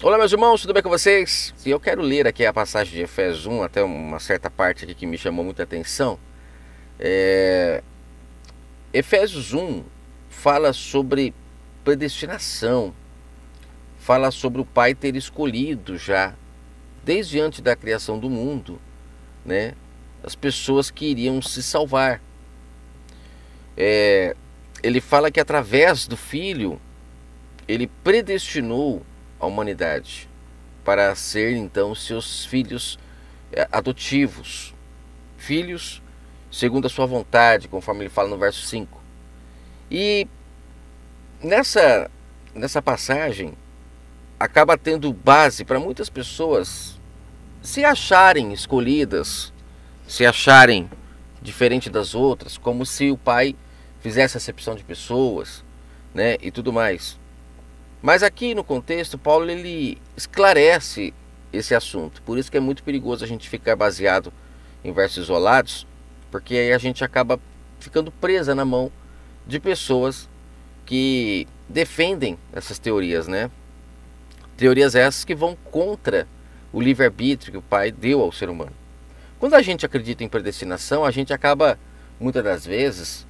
Olá, meus irmãos, tudo bem com vocês? E eu quero ler aqui a passagem de Efésios 1, até uma certa parte aqui que me chamou muita atenção. Efésios 1 fala sobre predestinação, fala sobre o Pai ter escolhido já, desde antes da criação do mundo, né, as pessoas que iriam se salvar. Ele fala que através do Filho, ele predestinou a humanidade para ser então seus filhos adotivos, filhos segundo a sua vontade, conforme ele fala no verso 5. E nessa passagem acaba tendo base para muitas pessoas se acharem escolhidas, se acharem diferente das outras, como se o Pai fizesse acepção de pessoas, né, e tudo mais. Mas aqui no contexto, Paulo ele esclarece esse assunto. Por isso que é muito perigoso a gente ficar baseado em versos isolados, porque aí a gente acaba ficando presa na mão de pessoas que defendem essas teorias, né? Teorias essas que vão contra o livre-arbítrio que o Pai deu ao ser humano. Quando a gente acredita em predestinação, a gente acaba, muitas das vezes,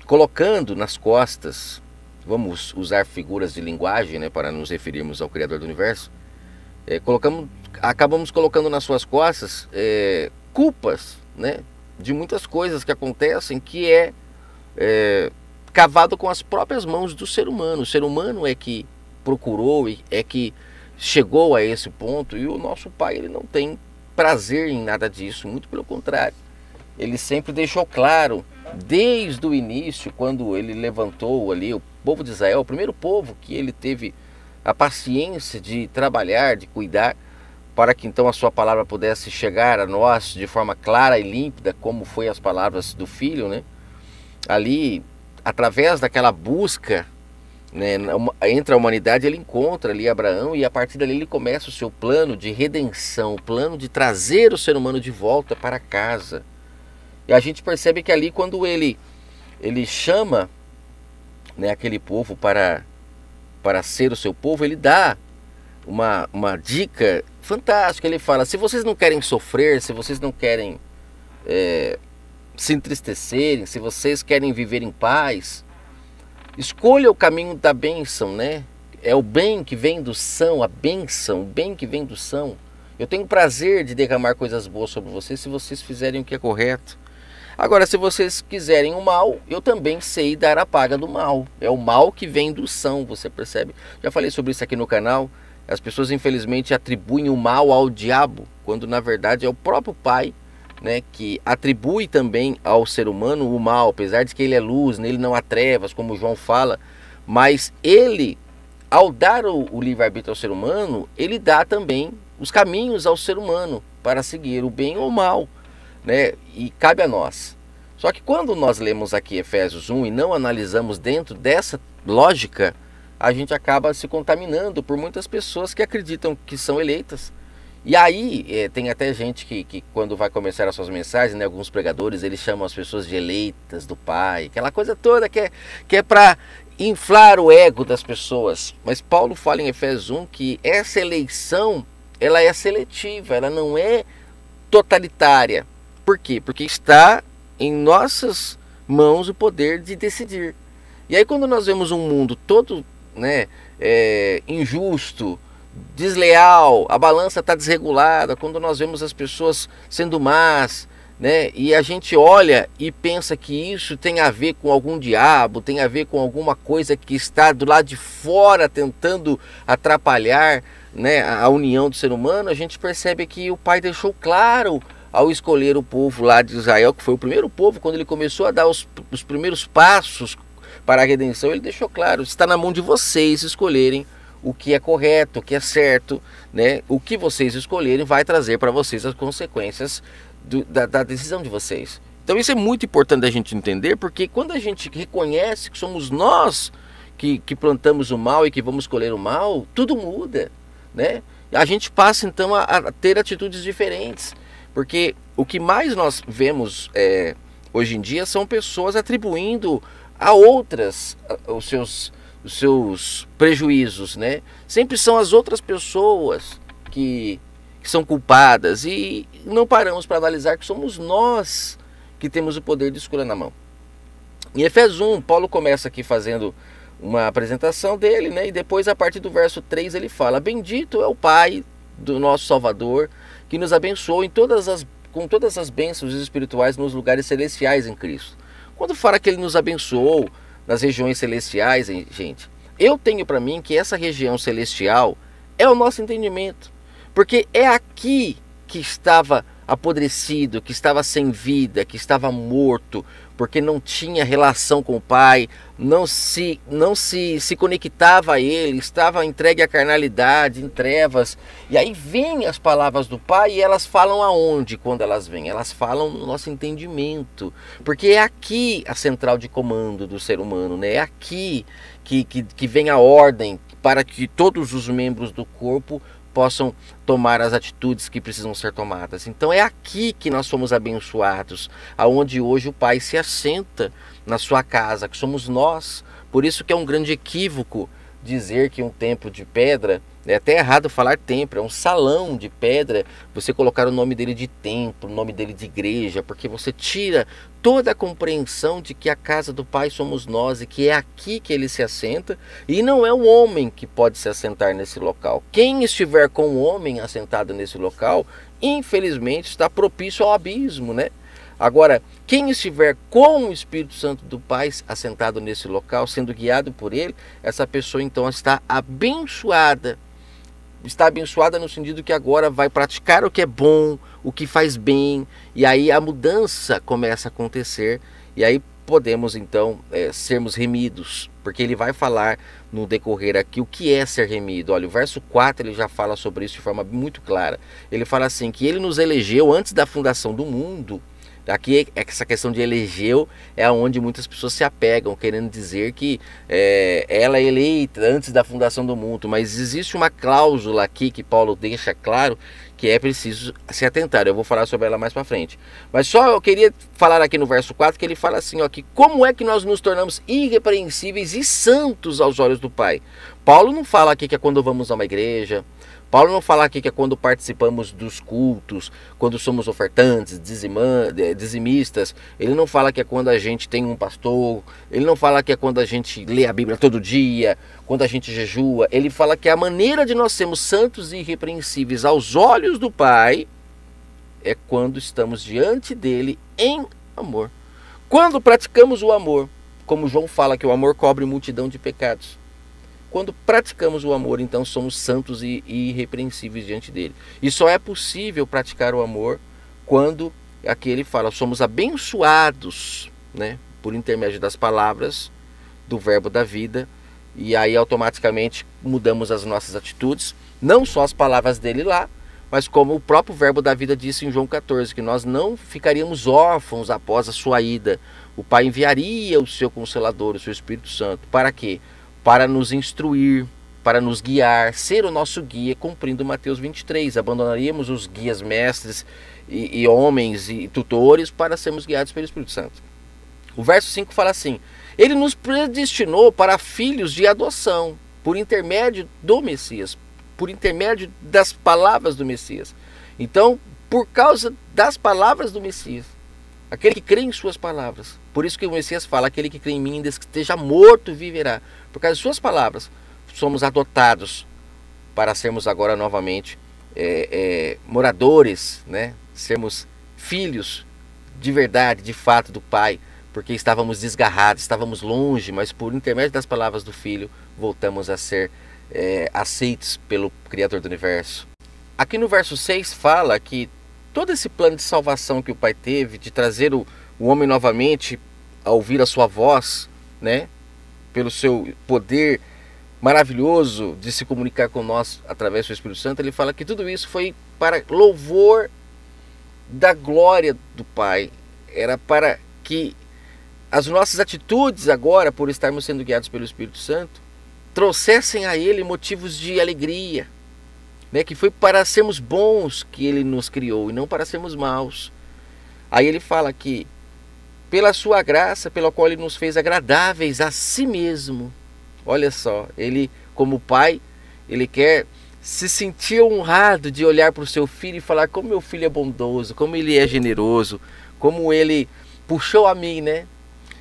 colocando nas costas, vamos usar figuras de linguagem, né, para nos referirmos ao Criador do Universo, acabamos colocando nas suas costas culpas, né, de muitas coisas que acontecem que é cavado com as próprias mãos do ser humano. O ser humano é que procurou, é que chegou a esse ponto, e o nosso Pai ele não tem prazer em nada disso, muito pelo contrário. Ele sempre deixou claro, desde o início, quando ele levantou ali o povo de Israel, o primeiro povo que ele teve a paciência de trabalhar, de cuidar, para que então a sua palavra pudesse chegar a nós de forma clara e límpida, como foi as palavras do Filho, né? Ali, através daquela busca, né, entre a humanidade, ele encontra ali Abraão, e a partir dali ele começa o seu plano de redenção, o plano de trazer o ser humano de volta para casa. E a gente percebe que ali, quando ele chama, né, aquele povo para ser o seu povo, ele dá uma dica fantástica. Ele fala: se vocês não querem sofrer, se vocês não querem se entristecerem, se vocês querem viver em paz, escolha o caminho da bênção, né? É o bem que vem do são, a bênção, o bem que vem do são. Eu tenho prazer de derramar coisas boas sobre vocês se vocês fizerem o que é correto. Agora, se vocês quiserem o mal, eu também sei dar a paga do mal. É o mal que vem do são, você percebe? Já falei sobre isso aqui no canal. As pessoas, infelizmente, atribuem o mal ao diabo, quando na verdade é o próprio Pai, né, que atribui também ao ser humano o mal, apesar de que ele é luz, nele não há trevas, como João fala. Mas ele, ao dar o livre-arbítrio ao ser humano, ele dá também os caminhos ao ser humano para seguir o bem ou o mal, né? E cabe a nós. Só que quando nós lemos aqui Efésios 1 e não analisamos dentro dessa lógica, a gente acaba se contaminando por muitas pessoas que acreditam que são eleitas. E aí tem até gente que quando vai começar as suas mensagens, né, alguns pregadores, eles chamam as pessoas de eleitas do Pai, aquela coisa toda que é para inflar o ego das pessoas. Mas Paulo fala em Efésios 1 que essa eleição, ela é seletiva, ela não é totalitária. Por quê? Porque está em nossas mãos o poder de decidir. E aí, quando nós vemos um mundo todo, né, injusto, desleal, a balança está desregulada, quando nós vemos as pessoas sendo más, né, e a gente olha e pensa que isso tem a ver com algum diabo, tem a ver com alguma coisa que está do lado de fora tentando atrapalhar, né, a união do ser humano, a gente percebe que o Pai deixou claro ao escolher o povo lá de Israel, que foi o primeiro povo, quando ele começou a dar os primeiros passos para a redenção, ele deixou claro: está na mão de vocês escolherem o que é correto, o que é certo, né? O que vocês escolherem vai trazer para vocês as consequências da decisão de vocês. Então isso é muito importante a gente entender, porque quando a gente reconhece que somos nós que plantamos o mal e que vamos colher o mal, tudo muda, né? A gente passa então a ter atitudes diferentes. Porque o que mais nós vemos hoje em dia são pessoas atribuindo a outras os seus prejuízos, né? Sempre são as outras pessoas que são culpadas, e não paramos para analisar que somos nós que temos o poder de escolha na mão. Em Efésios 1, Paulo começa aqui fazendo uma apresentação dele, né? E depois, a partir do verso 3, ele fala: bendito é o Pai do nosso Salvador, que nos abençoou com todas as bênçãos espirituais nos lugares celestiais em Cristo. Quando fala que ele nos abençoou nas regiões celestiais, gente, eu tenho para mim que essa região celestial é o nosso entendimento. Porque é aqui que estava apodrecido, que estava sem vida, que estava morto, porque não tinha relação com o Pai, não se conectava a Ele, estava entregue à carnalidade, em trevas. E aí vêm as palavras do Pai, e elas falam aonde quando elas vêm? Elas falam no nosso entendimento, porque é aqui a central de comando do ser humano, né? É aqui que vem a ordem para que todos os membros do corpo possam tomar as atitudes que precisam ser tomadas. Então é aqui que nós somos abençoados, aonde hoje o Pai se assenta na sua casa, que somos nós. Por isso que é um grande equívoco dizer que um templo de pedra, é até errado falar templo, é um salão de pedra, você colocar o nome dele de templo, o nome dele de igreja, porque você tira toda a compreensão de que a casa do Pai somos nós, e que é aqui que ele se assenta, e não é o homem que pode se assentar nesse local. Quem estiver com o homem assentado nesse local, infelizmente está propício ao abismo, né? Agora, quem estiver com o Espírito Santo do Pai assentado nesse local, sendo guiado por ele, essa pessoa então está abençoada. Está abençoada no sentido que agora vai praticar o que é bom, o que faz bem, e aí a mudança começa a acontecer, e aí podemos então sermos remidos, porque ele vai falar no decorrer aqui o que é ser remido. Olha, o verso 4 ele já fala sobre isso de forma muito clara. Ele fala assim, que ele nos elegeu antes da fundação do mundo. Aqui essa questão de elegeu é onde muitas pessoas se apegam, querendo dizer que ela é eleita antes da fundação do mundo, mas existe uma cláusula aqui que Paulo deixa claro que é preciso se atentar. Eu vou falar sobre ela mais para frente. Mas só eu queria falar aqui no verso 4 que ele fala assim, ó, que como é que nós nos tornamos irrepreensíveis e santos aos olhos do Pai. Paulo não fala aqui que é quando vamos a uma igreja. Paulo não fala aqui que é quando participamos dos cultos, quando somos ofertantes, dizimistas. Ele não fala que é quando a gente tem um pastor. Ele não fala que é quando a gente lê a Bíblia todo dia, quando a gente jejua. Ele fala que a maneira de nós sermos santos e irrepreensíveis aos olhos do Pai é quando estamos diante dele em amor. Quando praticamos o amor, como João fala que o amor cobre multidão de pecados. Quando praticamos o amor, então somos santos e irrepreensíveis diante dele. E só é possível praticar o amor quando, aqui ele fala, somos abençoados, né, por intermédio das palavras do verbo da vida. E aí automaticamente mudamos as nossas atitudes, não só as palavras dele lá, mas como o próprio verbo da vida disse em João 14, que nós não ficaríamos órfãos após a sua ida. O Pai enviaria o seu Consolador, o seu Espírito Santo. Para quê? Para nos instruir, para nos guiar, ser o nosso guia, cumprindo Mateus 23. Abandonaríamos os guias mestres e homens e tutores para sermos guiados pelo Espírito Santo. O verso 5 fala assim, ele nos predestinou para filhos de adoção, por intermédio do Messias, por intermédio das palavras do Messias. Então, por causa das palavras do Messias, aquele que crê em suas palavras. Por isso que o Messias fala, aquele que crê em mim, ainda que esteja morto, viverá. Por causa de suas palavras, somos adotados para sermos agora novamente moradores, né? Sermos filhos de verdade, de fato, do Pai, porque estávamos desgarrados, estávamos longe, mas por intermédio das palavras do Filho, voltamos a ser aceitos pelo Criador do Universo. Aqui no verso 6 fala que todo esse plano de salvação que o Pai teve, de trazer o homem novamente a ouvir a sua voz, né? Pelo seu poder maravilhoso de se comunicar com nós através do Espírito Santo, ele fala que tudo isso foi para louvor da glória do Pai. Era para que as nossas atitudes agora, por estarmos sendo guiados pelo Espírito Santo, trouxessem a Ele motivos de alegria, né? Que foi para sermos bons que Ele nos criou e não para sermos maus. Aí ele fala que pela sua graça, pela qual ele nos fez agradáveis a si mesmo. Olha só, ele como pai, ele quer se sentir honrado de olhar para o seu filho e falar como meu filho é bondoso, como ele é generoso, como ele puxou a mim, né?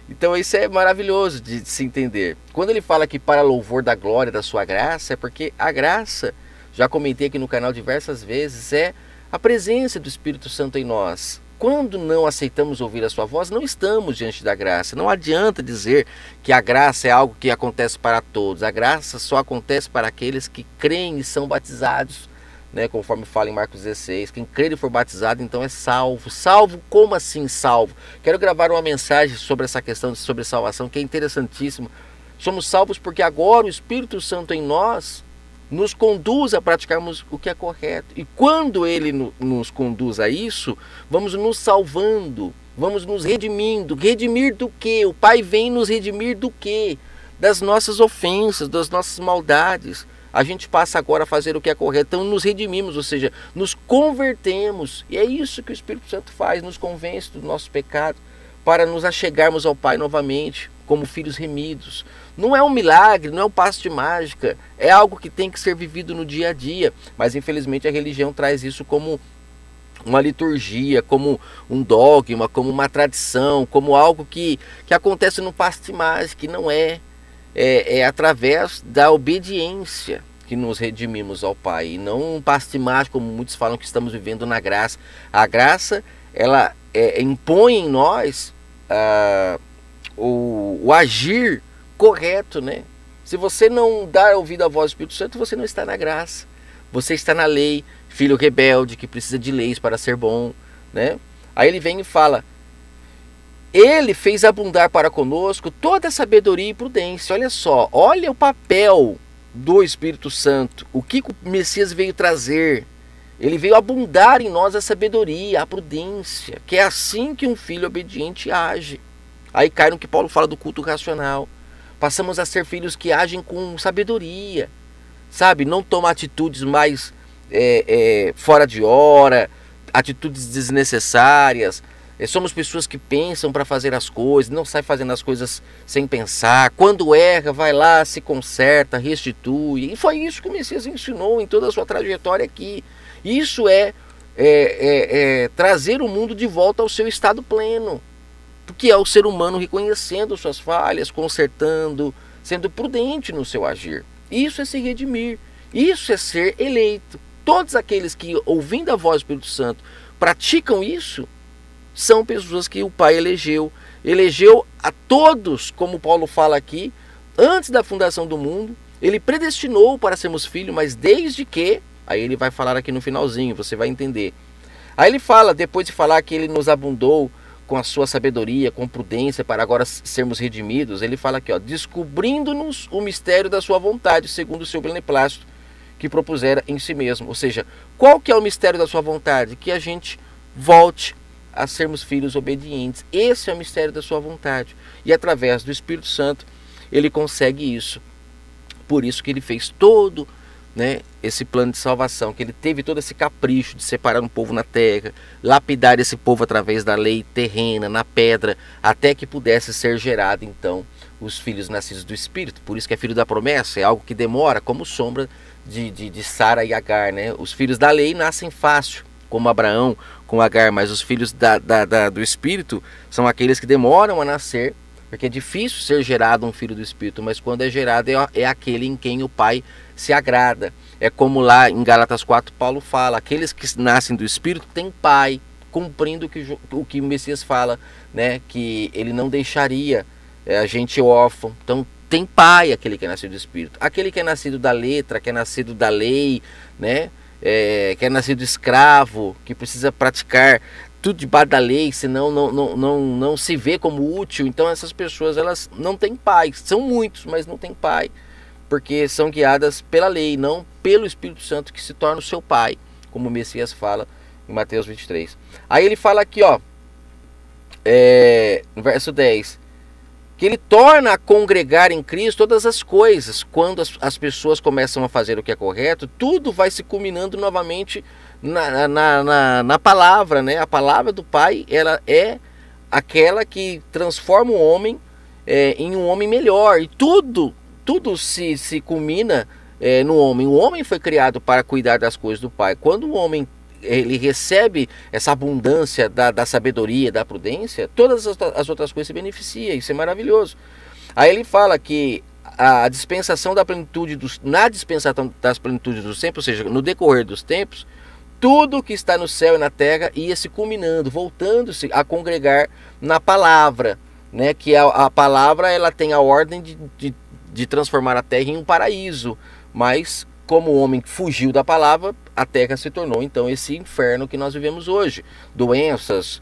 Então isso é maravilhoso de se entender. Quando ele fala que para louvor da glória da sua graça, é porque a graça, já comentei aqui no canal diversas vezes, é a presença do Espírito Santo em nós. Quando não aceitamos ouvir a sua voz, não estamos diante da graça. Não adianta dizer que a graça é algo que acontece para todos. A graça só acontece para aqueles que creem e são batizados, né? Conforme fala em Marcos 16. Quem crer e for batizado, então é salvo. Salvo? Como assim salvo? Quero gravar uma mensagem sobre essa questão sobre salvação, que é interessantíssima. Somos salvos porque agora o Espírito Santo em nós nos conduz a praticarmos o que é correto. E quando ele nos conduz a isso, vamos nos salvando, vamos nos redimindo. Redimir do quê? O Pai vem nos redimir do quê? Das nossas ofensas, das nossas maldades. A gente passa agora a fazer o que é correto, então nos redimimos, ou seja, nos convertemos. E é isso que o Espírito Santo faz, nos convence do nosso pecado, para nos achegarmos ao Pai novamente, como filhos remidos. Não é um milagre, não é um passo de mágica, é algo que tem que ser vivido no dia a dia. Mas infelizmente a religião traz isso como uma liturgia, como um dogma, como uma tradição, como algo que acontece no passo de mágica, que não é. É através da obediência que nos redimimos ao Pai, e não um passo de mágica, como muitos falam que estamos vivendo na graça. A graça, ela impõe em nós o agir correto, né? Se você não dar ouvido à voz do Espírito Santo, você não está na graça. Você está na lei, filho rebelde que precisa de leis para ser bom, né? Aí ele vem e fala: ele fez abundar para conosco toda a sabedoria e prudência. Olha só, olha o papel do Espírito Santo. O que o Messias veio trazer? Ele veio abundar em nós a sabedoria, a prudência, que é assim que um filho obediente age. Aí cai no que Paulo fala do culto racional. Passamos a ser filhos que agem com sabedoria, sabe? Não tomam atitudes mais fora de hora, atitudes desnecessárias. Somos pessoas que pensam para fazer as coisas, não sai fazendo as coisas sem pensar. Quando erra, vai lá, se conserta, restitui. E foi isso que o Messias ensinou em toda a sua trajetória aqui. Isso é trazer o mundo de volta ao seu estado pleno. Porque é o ser humano reconhecendo suas falhas, consertando, sendo prudente no seu agir. Isso é se redimir. Isso é ser eleito. Todos aqueles que, ouvindo a voz do Espírito Santo, praticam isso, são pessoas que o Pai elegeu. Elegeu a todos, como Paulo fala aqui, antes da fundação do mundo. Ele predestinou para sermos filhos, mas desde que... Aí ele vai falar aqui no finalzinho, você vai entender. Aí ele fala, depois de falar que ele nos abundou com a sua sabedoria, com prudência, para agora sermos redimidos, ele fala aqui, ó, descobrindo-nos o mistério da sua vontade, segundo o seu beneplácito, que propusera em si mesmo. Ou seja, qual que é o mistério da sua vontade? Que a gente volte a sermos filhos obedientes. Esse é o mistério da sua vontade. E através do Espírito Santo, ele consegue isso. Por isso que ele fez todo, né, esse plano de salvação, que ele teve todo esse capricho de separar um povo na terra, lapidar esse povo através da lei terrena, na pedra, até que pudesse ser gerado então os filhos nascidos do Espírito. Por isso que é filho da promessa, é algo que demora, como sombra de Sara e Agar, né? Os filhos da lei nascem fácil, como Abraão com Agar, mas os filhos do Espírito são aqueles que demoram a nascer, porque é difícil ser gerado um filho do Espírito, mas quando é gerado é aquele em quem o Pai se agrada. É como lá em Gálatas 4 Paulo fala, aqueles que nascem do Espírito têm pai, cumprindo o que o Messias fala, né? Que ele não deixaria a gente órfão. Então tem pai aquele que é nascido do Espírito. Aquele que é nascido da letra, que é nascido da lei, né? Que é nascido escravo, que precisa praticar tudo debaixo da lei, senão não se vê como útil. Então essas pessoas, elas não têm pai. São muitos, mas não têm pai, porque são guiadas pela lei, não pelo Espírito Santo, que se torna o seu pai, como o Messias fala em Mateus 23. Aí ele fala aqui, ó, no verso 10, que ele torna a congregar em Cristo todas as coisas. Quando as pessoas começam a fazer o que é correto, tudo vai se culminando novamente na palavra, né? A palavra do Pai, ela é aquela que transforma o homem em um homem melhor. E tudo tudo se culmina no homem. O homem foi criado para cuidar das coisas do Pai. Quando o homem ele recebe essa abundância da sabedoria, da prudência, todas as outras coisas se beneficiam. Isso é maravilhoso. Aí ele fala que a dispensação da plenitude na dispensação das plenitudes dos tempos, ou seja, no decorrer dos tempos, tudo que está no céu e na terra ia se culminando, voltando-se a congregar na palavra, né? Que a palavra ela tem a ordem de transformar a terra em um paraíso, mas como o homem fugiu da palavra, a terra se tornou então esse inferno que nós vivemos hoje. Doenças,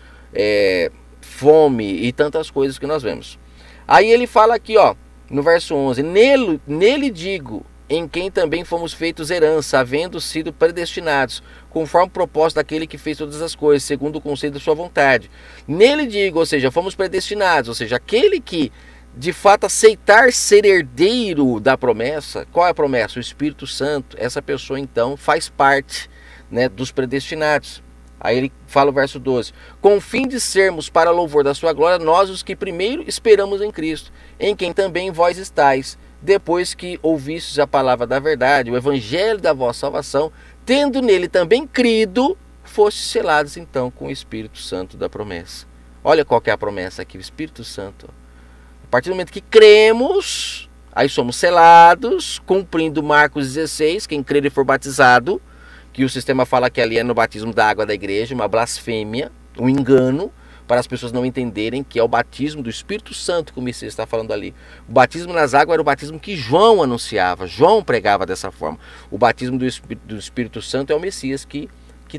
fome e tantas coisas que nós vemos. Aí ele fala aqui, ó, no verso 11, nele digo, em quem também fomos feitos herança, havendo sido predestinados, conforme o propósito daquele que fez todas as coisas, segundo o conselho da sua vontade. Nele digo, ou seja, fomos predestinados, ou seja, aquele que de fato aceitar ser herdeiro da promessa. Qual é a promessa? O Espírito Santo. Essa pessoa então faz parte, né, dos predestinados. Aí ele fala o verso 12: com o fim de sermos para louvor da sua glória, nós os que primeiro esperamos em Cristo, em quem também vós estáis, depois que ouvistes a palavra da verdade, o evangelho da vossa salvação, tendo nele também crido, fostes selados então com o Espírito Santo da promessa. Olha qual que é a promessa aqui, o Espírito Santo. A partir do momento que cremos, aí somos selados, cumprindo Marcos 16, quem crer e for batizado, que o sistema fala que ali é no batismo da água da igreja, uma blasfêmia, um engano, para as pessoas não entenderem que é o batismo do Espírito Santo que o Messias está falando ali. O batismo nas águas era o batismo que João anunciava, João pregava dessa forma. O batismo do Espírito Santo é o Messias que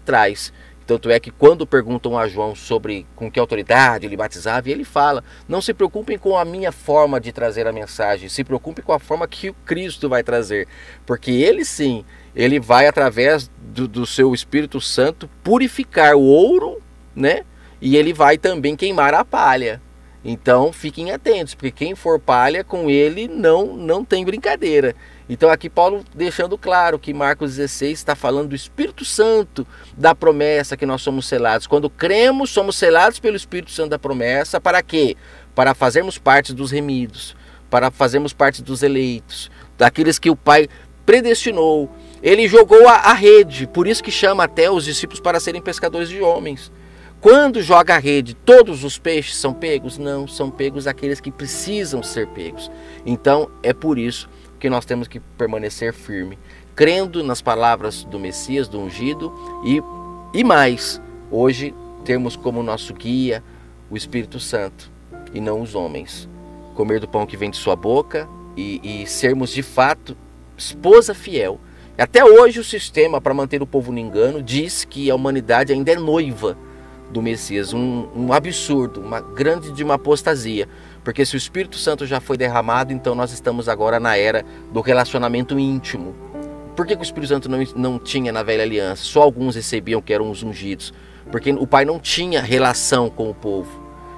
traz. Tanto é que quando perguntam a João sobre com que autoridade ele batizava, ele fala, não se preocupem com a minha forma de trazer a mensagem, se preocupem com a forma que o Cristo vai trazer, porque ele sim, ele vai através do seu Espírito Santo purificar o ouro, né? E ele vai também queimar a palha. Então fiquem atentos, porque quem for palha com ele não tem brincadeira. Então aqui Paulo deixando claro que Marcos 16 está falando do Espírito Santo da promessa que nós somos selados. Quando cremos, somos selados pelo Espírito Santo da promessa. Para quê? Para fazermos parte dos remidos, para fazermos parte dos eleitos, daqueles que o Pai predestinou. Ele jogou a rede, por isso que chama até os discípulos para serem pescadores de homens. Quando joga a rede, todos os peixes são pegos? Não, são pegos aqueles que precisam ser pegos. Então é por isso que nós temos que permanecer firme, crendo nas palavras do Messias, do ungido, e mais, hoje temos como nosso guia o Espírito Santo e não os homens. Comer do pão que vem de sua boca e sermos de fato esposa fiel. Até hoje o sistema para manter o povo no engano diz que a humanidade ainda é noiva do Messias, um absurdo, uma grande apostasia, porque se o Espírito Santo já foi derramado, então nós estamos agora na era do relacionamento íntimo. Por que o Espírito Santo não tinha na velha aliança? Só alguns recebiam, que eram os ungidos, porque o Pai não tinha relação com o povo,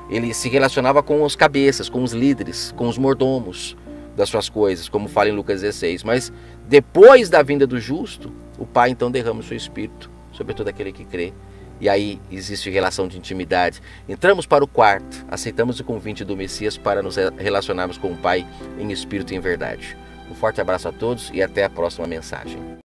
ele se relacionava com os cabeças, com os líderes, com os mordomos das suas coisas, como fala em Lucas 16, mas depois da vinda do justo, o Pai então derrama o seu Espírito sobre todo aquele que crê. E aí existe relação de intimidade. Entramos para o quarto, aceitamos o convite do Messias para nos relacionarmos com o Pai em espírito e em verdade. Um forte abraço a todos e até a próxima mensagem.